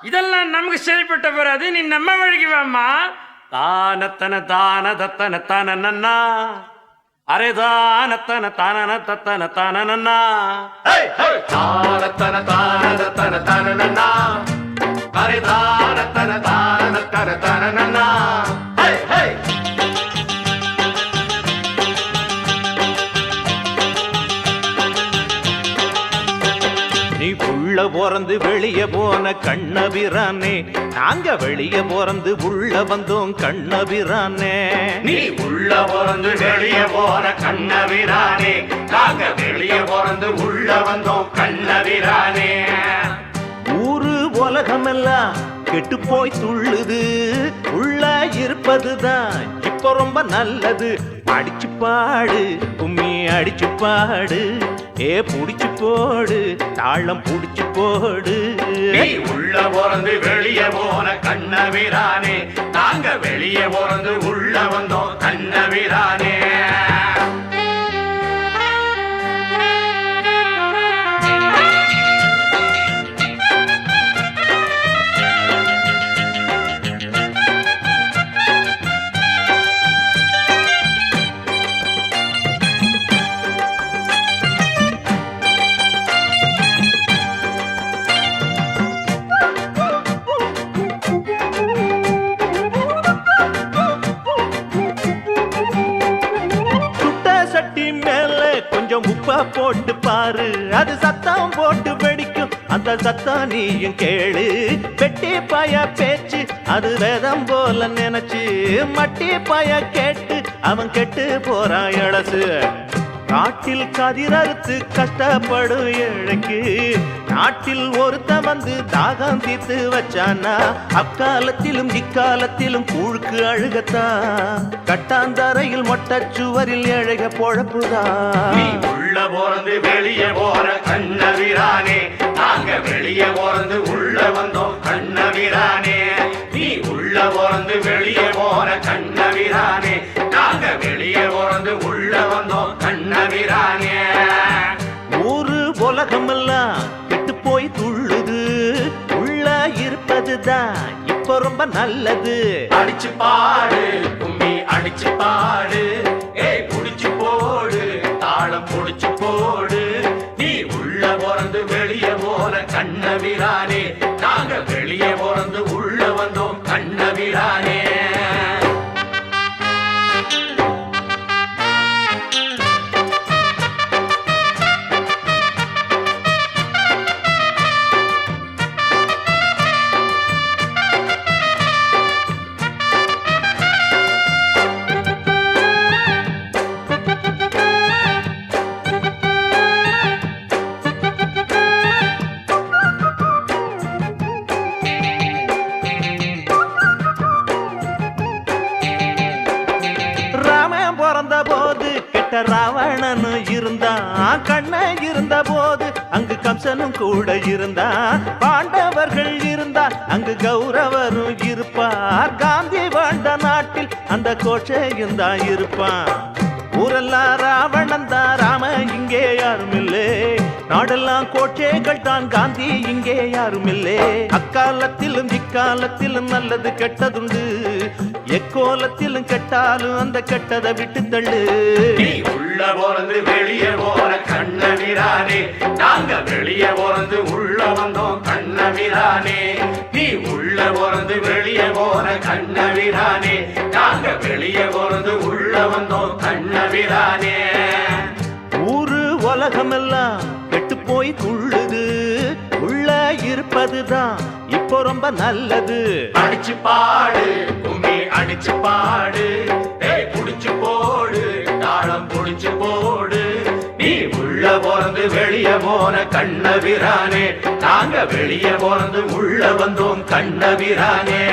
இதெல்லாம் நமக்கு சரிப்பட்ட பெறாது. நீ நம்ம வழிக்கு வாமா. தானத்தன தான தத்தன தான நன்னா அரே தானத்தன தான தத்தன தான நன்னா தானத்தன தான தத்தன தான நன்னா அரே தானத்தன தான தத்தன தான நன்னா. நீ உள்ள போறந்து வெளிய போன கண்ணபிரானே, நாங்க வெளிய போறந்து உள்ள வந்தோம் கண்ணபிரானே. நீ உள்ள போறந்து வெளிய போன கண்ணபிரானே, நாங்க வெளிய போறந்து உள்ள வந்தோம் கண்ணபிரானே. ஊரு உலகமெல்லாம் கெட்டு போய் துள்ளுது, உள்ள இருப்பதுதான் இப்ப ரொம்ப நல்லது. அடிச்சு பாடு கும்மி அடிச்சு பாடு, ஏ புடிச்சு போடு தாளம் புடிச்சு போடு. நீ உள்ள போறந்து வெளிய போன கண்ணபிரானே, நாங்க வெளிய போறந்து உள்ள வந்தோம் கண்ணபிரானே. உப்ப போட்டு பாரு, அது சத்தம் போட்டு வெடிக்கும், அந்த சத்தம் நீயும் கேளு. வெட்டி பாய பேச்சு அது வேதம் போல நினைச்சு, மட்டி பாய கேட்டு அவன் கெட்டு போறான் இளசு. காட்டில் கதிரறுத்து கஷ்டப்படும் ஏழைக்கு நாட்டில் ஒருத்த வந்து தாகம் தீர்த்து வச்சானா, அக்காலத்திலும் இக்காலத்திலும் கூழுக்கு அழுகத்தான். கட்டாந்தரையில் மொட்டை சுவரில் ஏழைக பொழப்புதான். நீ உள்ள போறது வெளிய போற கண்ணபிரானே, நாங்க வெளிய போறது உள்ள வந்தோம் கண்ணபிரானே. நீ உள்ள போறது வெளிய போற கண்ணபிரானே, நாங்க வெளிய போறது உள்ள வந்தோம் கண்ணபிரானே. ஊரு உலகமெல்லாம் கெட்டு போய் துள்ளுது, உள்ள இருப்பதுதான் இப்ப ரொம்ப நல்லது. அடிச்சு பாடு கும்மி அடிச்சு பாடு, ஏய் புடிச்சு போடு தாளம் புடிச்சு போடு. நீ உள்ள போறது வெளிய போற கண்ணபிரானே, நாங்க வெளிய போறது உள்ள வந்தோம் கண்ணபிரானே. ராவணனு இருந்தான், கண்ண இருந்த போது அங்கு கம்சனும் கூட இருந்தான். பாண்டவர்கள் இருந்தார் அங்கு கௌரவரும் இருப்பார். காந்தி வாழ்ந்த நாட்டில் அந்த கோட்சையும் தான் இருப்பான். ஊரெல்லாம் ராவணன் தான், ராம இங்கே யாரும் இல்லை. நாடெல்லாம் கோட்சைகள் தான், காந்தி இங்கே யாரும் இல்லை. அக்காலத்திலும் இக்காலத்திலும் நல்லது கெட்டதுண்டு, எக்கோலத்திலும் கெட்டாலும் அந்த கெட்டதை விட்டு தள்ளு. நீ உள்ள போறது வெளிய போற கண்ணபிரானே, நாங்க வெளிய போறது உள்ள வந்தோம் கண்ணபிரானே. நீ உள்ள போறது வெளிய போற கண்ணபிரானே, நாங்க வெளிய போறது உள்ள வந்தோம் கண்ணபிரானே. ஊரு உலகமெல்லாம் கெட்டு போய் துள்ளுது, உள்ள இருப்பதுதான் இப்போ ரொம்ப நல்லது. அடிச்சு பாடு கும்மி அடிச்சு பாடு, ஏய் புடிச்சு போடு தாளம் புடிச்சு போடு. நீ உள்ள போறது வெளிய போன கண்ணபிரானே, நாங்க வெளிய போறது உள்ள வந்தோம் கண்ணபிரானே.